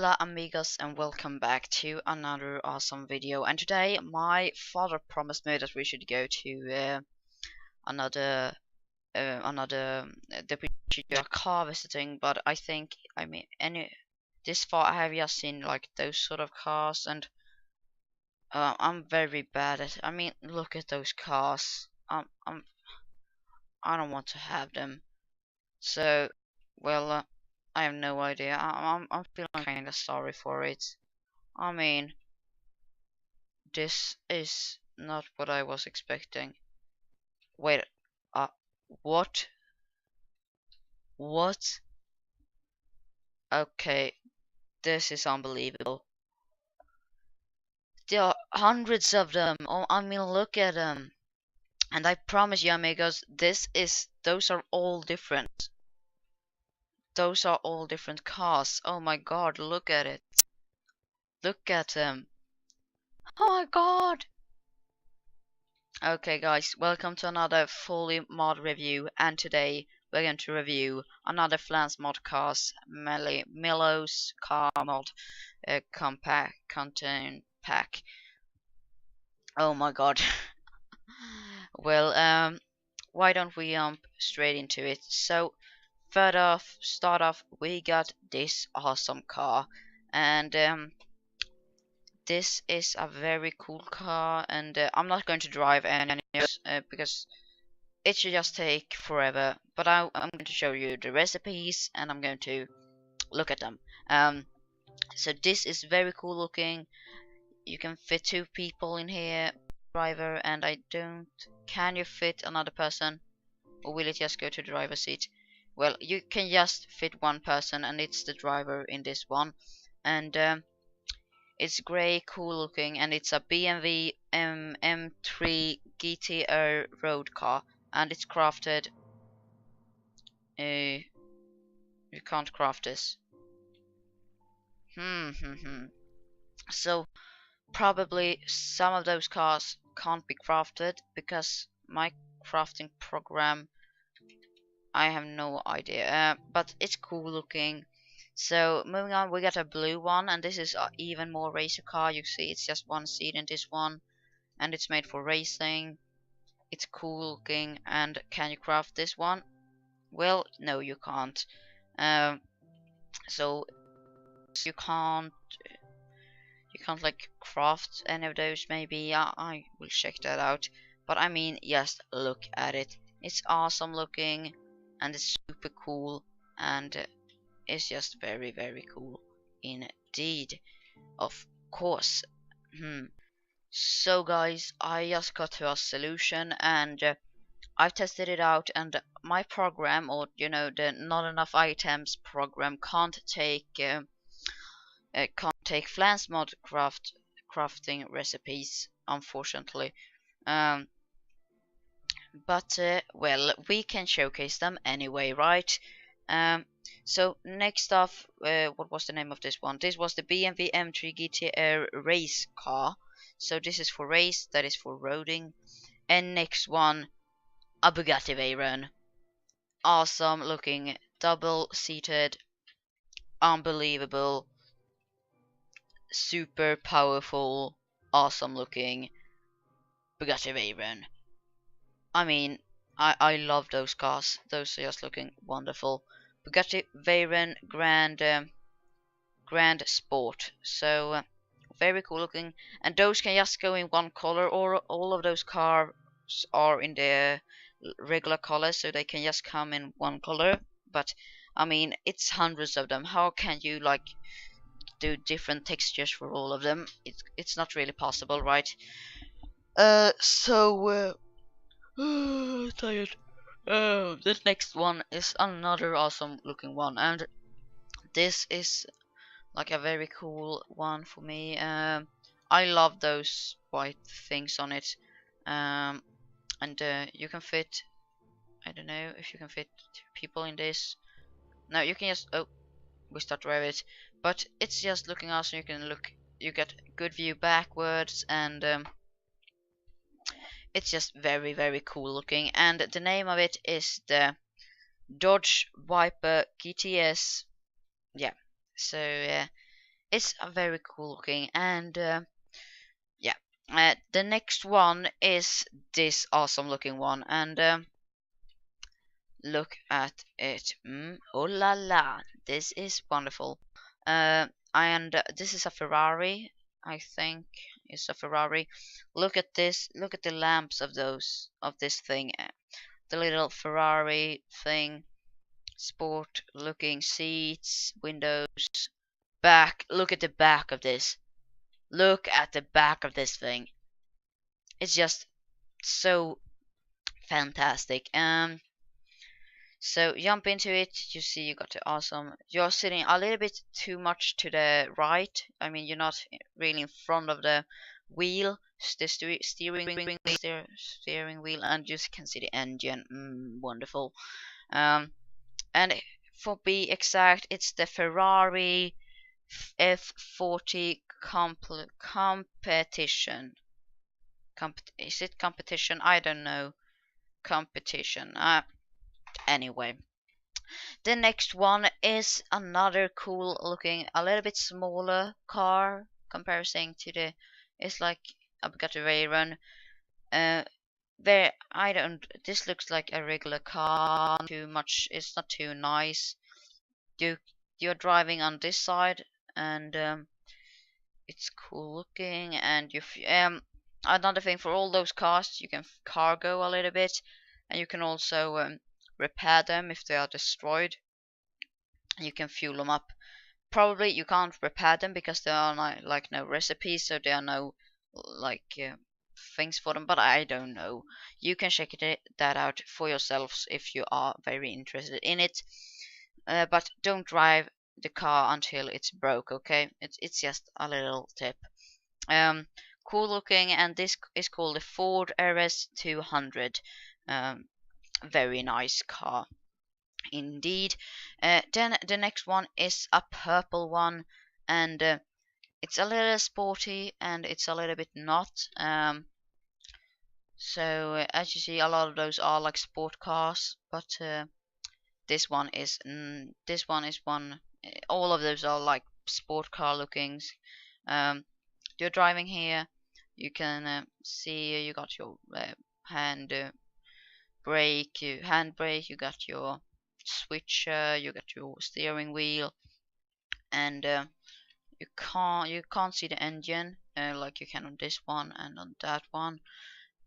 Hola amigos and welcome back to another awesome video. And today my father promised me that we should go to another that we should do a car visiting, but I mean this far I have just seen like those sort of cars, and I'm very bad at I mean look at those cars. I don't want to have them. So I have no idea. I'm feeling kind of sorry for it. I mean, this is not what I was expecting. Wait, uh, what? What? Okay, this is unbelievable. There are hundreds of them. Oh, I mean, look at them. And I promise you, amigos, those are all different. Those are all different cars. Oh my god, look at it. Look at them. Oh my god. Okay guys, welcome to another fully mod review, and today we're going to review another Flans mod cars, Mellows car mod compact content pack. Oh my god. Why don't we jump straight into it? So start off we got this awesome car, and this is a very cool car, and I'm not going to drive any because it should just take forever. But I'm going to show you the recipes, and I'm going to look at them. So this is very cool looking. You can fit 2 people in here, driver, and I don't. Can you fit another person, or will it just go to the driver's seat? Well, you can just fit 1 person, and it's the driver in this one, and it's grey, cool looking, and it's a BMW M3 GTR road car, and it's crafted. You can't craft this. So probably some of those cars can't be crafted because my crafting program, I have no idea. But it's cool looking. So moving on, we got a blue one, and this is a even more racer car. You see, it's just 1 seat in this one, and it's made for racing. It's cool looking. And can you craft this one? Well, no, you can't. So you can't like craft any of those. Maybe I will check that out. But I mean, just look at it. It's awesome looking, and it's super cool, and it's just very, very cool indeed. Of course. So guys, I just got to a solution, and I've tested it out, and my program, or the not enough items program, can't take Flans mod crafting recipes, unfortunately. But well, we can showcase them anyway, right? So next off, what was the name of this one? This was the BMW M3 GTR race car. So this is for race, that is for roading. And next one, a Bugatti Veyron. Awesome looking, double seated, unbelievable, super powerful, awesome looking Bugatti Veyron. I mean, I love those cars. Those are just looking wonderful. Bugatti Veyron Grand Sport. So very cool looking, and those can just go in 1 color, or all of those cars are in their regular color, so they can just come in 1 color. But I mean, it's hundreds of them. How can you like do different textures for all of them? It's not really possible, right? Tired. This next one is another awesome looking one, and this is like a very cool one for me. I love those white things on it. And you can fit, I don't know if you can fit 2 people in this. No, you can just, oh, we start to rev it, but it's just looking awesome. You get good view backwards, and it's just very, very cool looking. And the name of it is the Dodge Viper GTS. Yeah, so It's very cool looking, and yeah. The next one is this awesome looking one, and look at it. Oh la la, this is wonderful. And this is a Ferrari, I think. It's a Ferrari. Look at this. Look at the lamps of this thing. The little Ferrari thing. Sport looking seats, windows, back. Look at the back of this. Look at the back of this thing. It's just so fantastic. So jump into it. You see, you got the awesome. You're sitting a little bit too much to the right. I mean, you're not really in front of the wheel, the steering wheel, and you can see the engine. Wonderful. And for be exact, it's the Ferrari F40 competition. Is it competition? I don't know. Competition. Anyway, the next one is another cool looking, a little bit smaller car comparison to the. It's like a Bugatti Veyron. There, I don't. This looks like a regular car. Too much. It's not too nice. You you're driving on this side, and it's cool looking. And another thing for all those cars, you can cargo a little bit, and you can also repair them if they are destroyed. You can fuel them up. Probably you can't repair them because there are like no recipes, so there are no like things for them. But I don't know. You can check that out for yourselves if you are very interested in it. But don't drive the car until it's broke. Okay, it's just a little tip. Um, cool looking, and this is called the Ford RS 200. Very nice car. Indeed. Then the next one is a purple one, and it's a little sporty and it's a little bit not. So as you see, a lot of those are like sport cars, but this one is one. All of those are like sport car lookings. You're driving here. You can see you got your hand brake, handbrake. You got your switcher, you got your steering wheel, and you can't see the engine like you can on this one and on that one,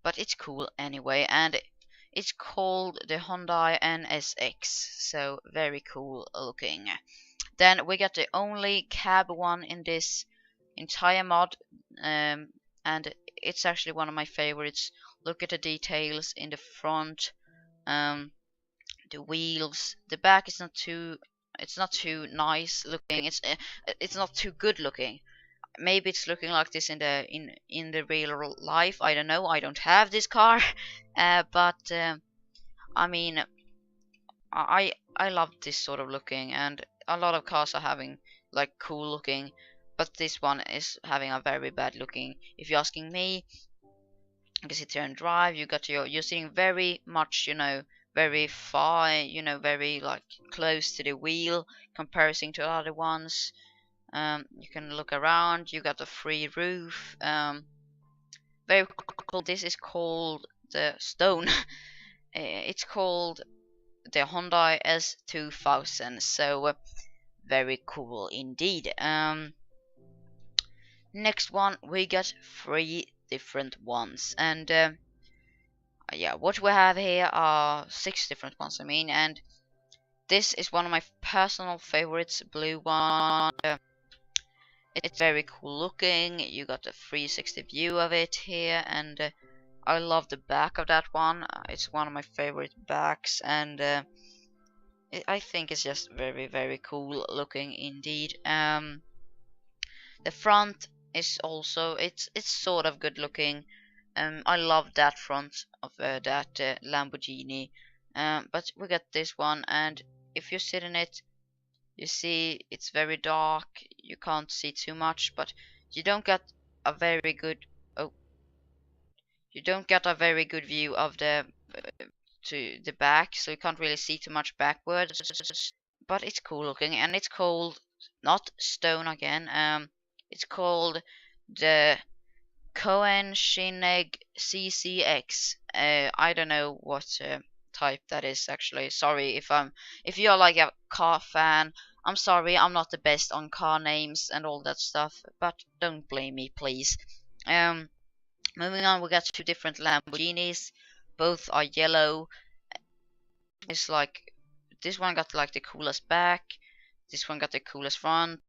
but it's cool anyway, and it's called the Hyundai NSX, so very cool looking. Then we got the only cab one in this entire mod, and it's actually one of my favorites. Look at the details in the front. The wheels, the back is not too, it's not too nice looking. It's not too good looking. Maybe it's looking like this in the real life. I don't know. I don't have this car, but I mean, I love this sort of looking, and a lot of cars are having like cool looking, but this one is having a very bad looking. If you're asking me, you can sit here and drive. You're sitting very much, very far, very like close to the wheel comparison to other ones. You can look around. You got a free roof. Very cool. This is called the Stone. It's called the Hyundai S2000. So very cool indeed. Next one we got 3 different ones, and yeah, what we have here are 6 different ones, I mean, and this is one of my personal favorites, blue one. It's very cool looking. You got a 360 view of it here, and I love the back of that one. It's one of my favorite backs, and I think it's just very, very cool looking indeed. The front is also, it's sort of good looking. I love that front of that Lamborghini. But we got this one, and if you sit in it, you see it's very dark. You can't see too much, but you don't get a very good you don't get a very good view of the to the back, so you can't really see too much backwards. But it's cool looking, and it's called not stone again. It's called the Cohen Shineg CCX. I don't know what type that is actually. Sorry if you're like a car fan. I'm sorry, I'm not the best on car names and all that stuff, but don't blame me, please. Moving on, we got two different Lamborghinis. Both are yellow. It's like this one got like the coolest back. This one got the coolest front.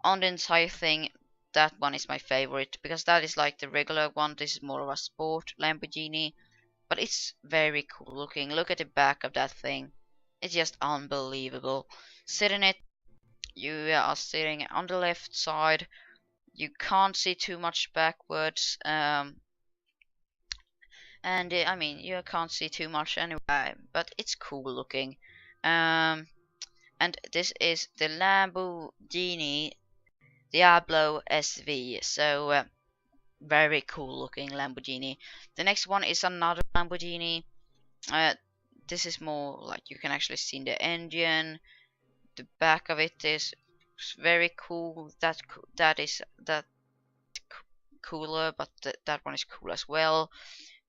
On the entire thing, that one is my favorite because that is like the regular one. This is more of a sport Lamborghini, but it's very cool looking. Look at the back of that thing. It's just unbelievable. Sit in it. You are sitting on the left side. You can't see too much backwards. And I mean, you can't see too much anyway, but it's cool looking. And this is the Lamborghini Diablo SV. So very cool looking Lamborghini. The next one is another Lamborghini. This is more like you can actually see the engine. The back of it is very cool. That is cooler, but that one is cool as well.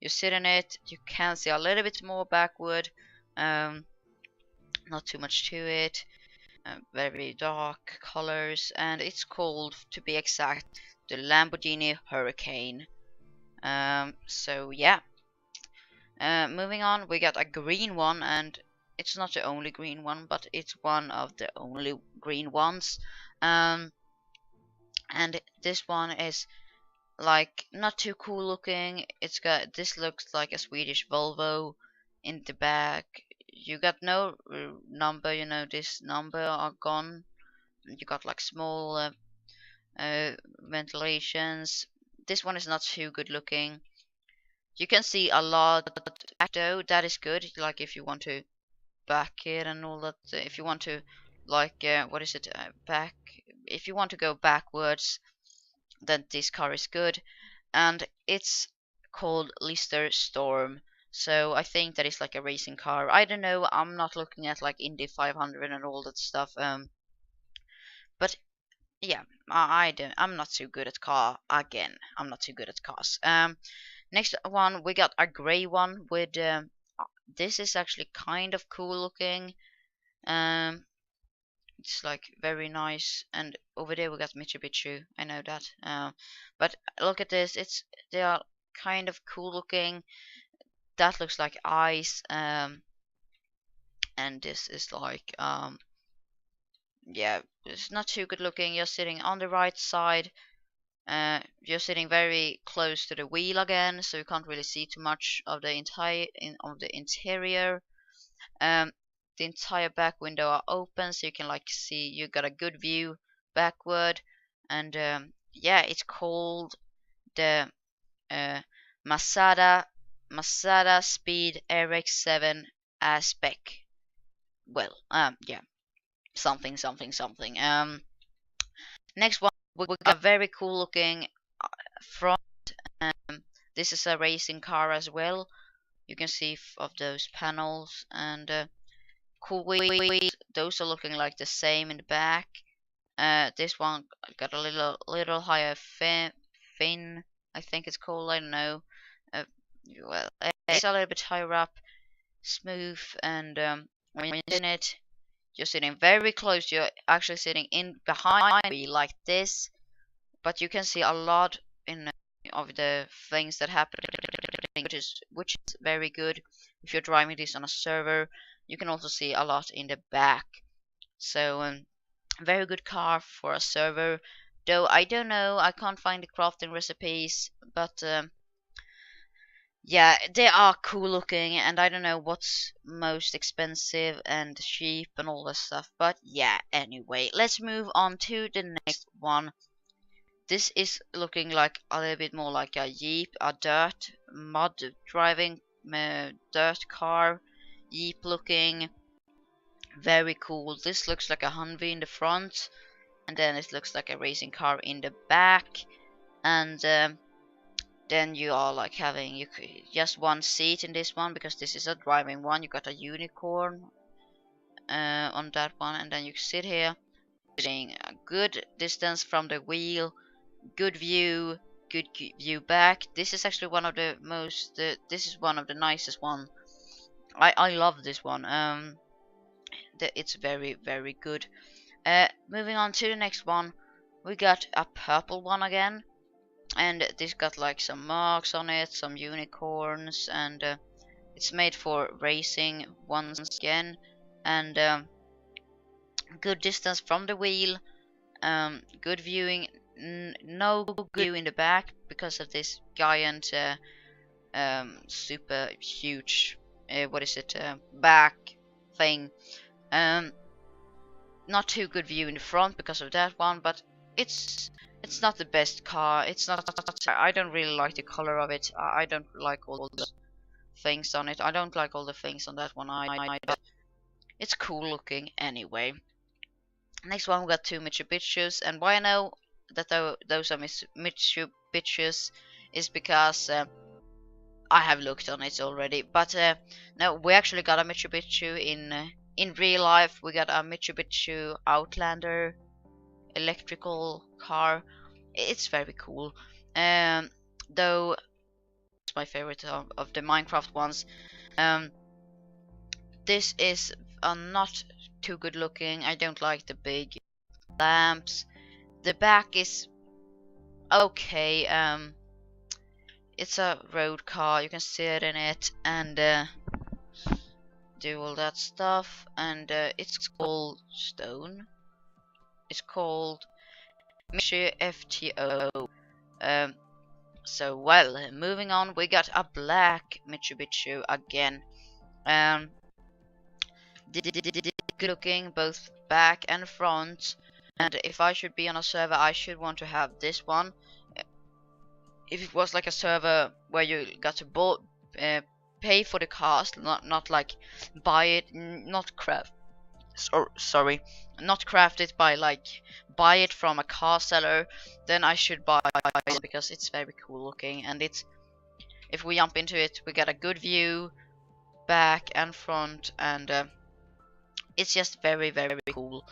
You sit in it. You can see a little bit more backward. Not too much to it. Very dark colors, and it's called, to be exact, the Lamborghini Hurricane. So yeah. Moving on, we got a green one, and it's not the only green one, but it's one of the only green ones. And this one is like not too cool looking. It's got, this looks like a Swedish Volvo in the back. You got no number, you know, this number are gone. You got like small ventilations. This one is not too good looking. You can see a lot though, that is good, like if you want to back it and all that, if you want to like what is it, back, if you want to go backwards, then this car is good. And it's called Lister Storm, so I think that is like a racing car. I don't know, I'm not looking at like Indy 500 and all that stuff, but yeah, I'm not too good at car. Again, I'm not too good at cars. Next one, we got a gray one with this is actually kind of cool looking. It's like very nice, and over there we got Mitsubishi. I know that. But look at this. They are kind of cool looking. That looks like ice. And this is like yeah, it's not too good looking. You're sitting on the right side. You're sitting very close to the wheel again, so you can't really see too much of the interior. The entire back window are open, so you can like see, you got a good view backward. And yeah, it's called the Masada Speed RX-7 spec. Well, yeah, something. Next one, we got a very cool looking front. This is a racing car as well. You can see of those panels, and cool wheels. Those are looking like the same in the back. This one got a little higher fin, I think it's called. I don't know. Well, it's a little bit higher up, smooth, and when you're in it, you're sitting very close. You're actually sitting in behind me like this, but you can see a lot in of the things that happen, which is very good. If you're driving this on a server, you can also see a lot in the back. So very good car for a server. Though I don't know, I can't find the crafting recipes, but yeah, they are cool looking, and I don't know what's most expensive and cheap and all that stuff. But yeah, anyway, let's move on to the next one. This is looking like a little bit more like a Jeep, a dirt mud driving dirt car, Jeep looking, very cool. This looks like a Humvee in the front, and then it looks like a racing car in the back, and then you are like having just one seat in this one, because this is a driving one. You got a unicorn on that one, and then you sit here. getting a good distance from the wheel, good view, good view back. This is actually one of the most. This is one of the nicest one. I love this one. It's very good. Moving on to the next one, we got a purple one again, and this got like some marks on it, some unicorns, and it's made for racing once again, and good distance from the wheel, good viewing, no good view in the back because of this giant super huge what is it, back thing. Not too good view in the front because of that one, but it's not the best car. It's not. I don't really like the color of it. I don't like all the things on it. I don't like all the things on that one. But it's cool looking anyway. Next one we got two Mitsubishis, and why I know that those are Mitsubishis is because I have looked on it already. But no, we actually got a Mitsubishi in real life. We got a Mitsubishi Outlander electrical car. It's very cool. Though it's my favorite of the Minecraft ones. This is not too good looking. I don't like the big lamps. The back is okay. It's a road car. You can sit in it and do all that stuff. And it's called Stone. It's called Mitsubishi FTO. So well, moving on, we got a black Mitsubishi again. Good looking, both back and front. And if I should be on a server, I should want to have this one. If it was like a server where you got to pay for the cost, not like buy it, not craft. Sorry, not craft it by like buy it from a car seller, then I should buy it because it's very cool looking. And it's, if we jump into it, we got a good view back and front, and it's just very cool.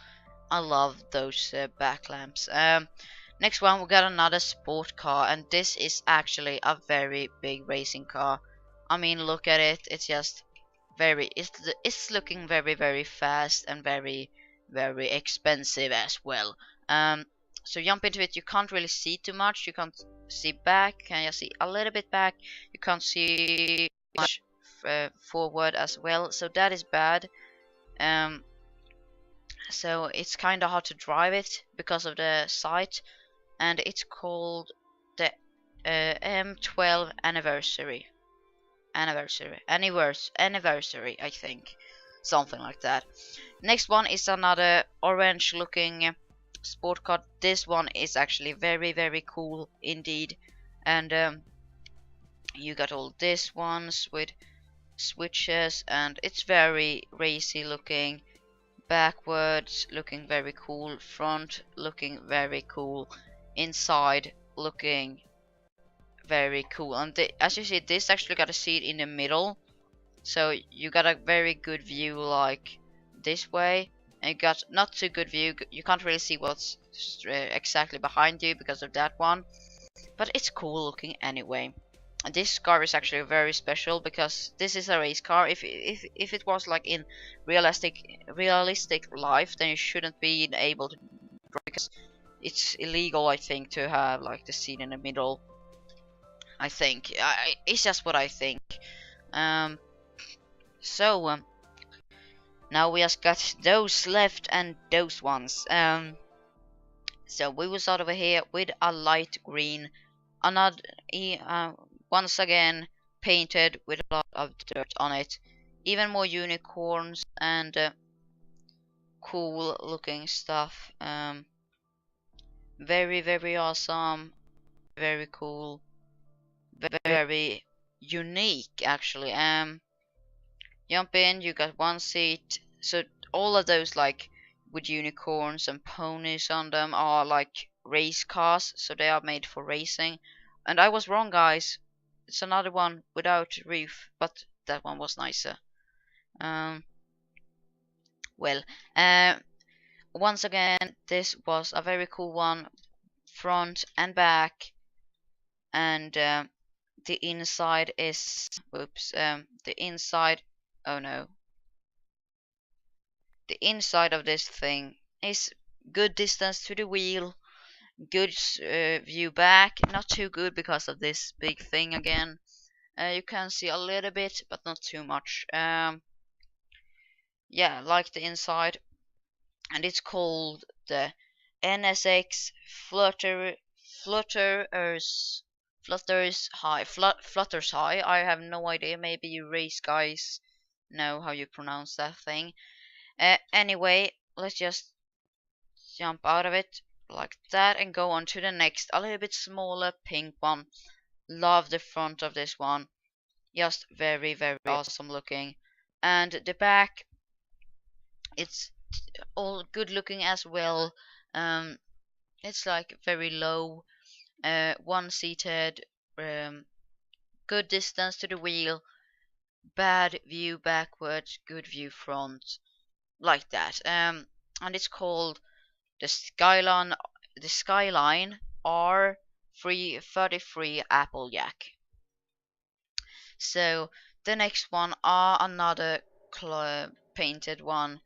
I love those back lamps. Next one, we got another sport car, and this is actually a very big racing car. I mean, look at it. It's just it's looking very fast and very expensive as well. So jump into it. You can't really see too much. You can't see back. Can you see a little bit back? You can't see much forward as well. So that is bad. So it's kind of hard to drive it because of the sight. And it's called the M12 anniversary, I think, something like that. Next one is another orange looking sport car. This one is actually very cool indeed, and you got all these ones with switches, and it's very racy looking, backwards looking very cool, front looking very cool, inside looking very cool. And as you see, this actually got a seat in the middle, so you got a very good view like this way, and you got not too good view. You can't really see what's exactly behind you because of that one, but it's cool looking anyway. And this car is actually very special because this is a race car. If it was like in realistic life, then you shouldn't be able to drive because it's illegal, I think, to have like the seat in the middle. I think it's just what I think. So now we just got those left and those ones. So we will start over here with a light green, another once again painted with a lot of dirt on it, even more unicorns and cool looking stuff. Very awesome, very cool, very unique actually. Jump in, you got one seat. So all of those like with unicorns and ponies on them are like race cars, so they are made for racing. And I was wrong, guys. It's another one without roof, but that one was nicer. Well, once again, this was a very cool one, front and back, and the inside is, whoops, the inside, oh no, the inside of this thing is good distance to the wheel, good view back, not too good because of this big thing again. You can see a little bit, but not too much. Yeah, like the inside, and it's called the NSX Flutters High. I have no idea. Maybe you race guys know how you pronounce that thing. Anyway, let's just jump out of it like that and go on to the next, a little bit smaller pink one. Love the front of this one. Just very, very awesome looking. And the back, it's all good looking as well. It's like very low, one seated, good distance to the wheel, bad view backwards, good view front, like that. And it's called the Skyline R333 Applejack. So the next one are another painted one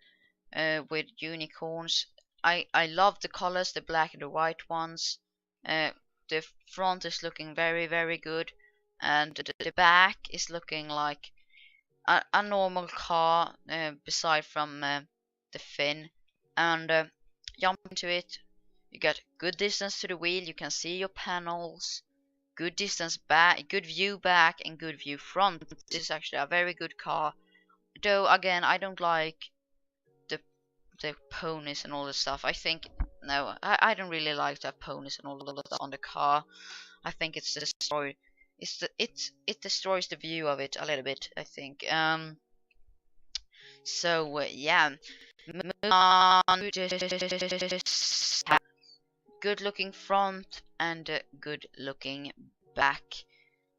with unicorns. I love the colors, the black and the white ones. The front is looking very, very good, and the back is looking like a normal car, beside from the fin. And jump into it. You get good distance to the wheel. You can see your panels. Good distance back, good view back, and good view front. This is actually a very good car. Though again, I don't like the ponies and all the stuff. I think no, I don't really like the ponies and all the stuff on the car. I think it's destroy. It destroys the view of it a little bit, I think. So yeah, move on to this. Good looking front and good looking back,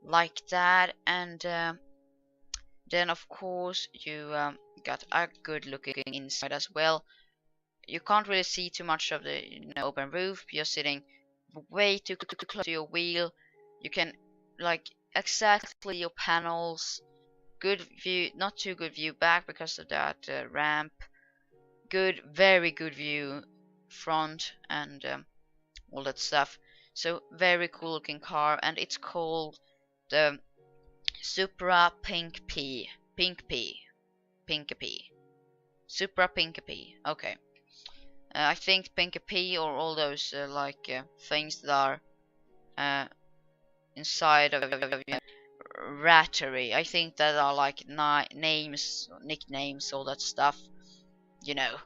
like that. And then of course you got a good looking inside as well. You can't really see too much of the open roof. You're sitting way too close to your wheel. You can like exactly your panels. Good view, not too good view back because of that ramp. Good, very good view front, and all that stuff. So very cool looking car, and it's called the Supra Pink P. Supra Pink P. Okay. I think Pink P, or all those things that are inside of Rattery. I think that are like names, nicknames, all that stuff. You know.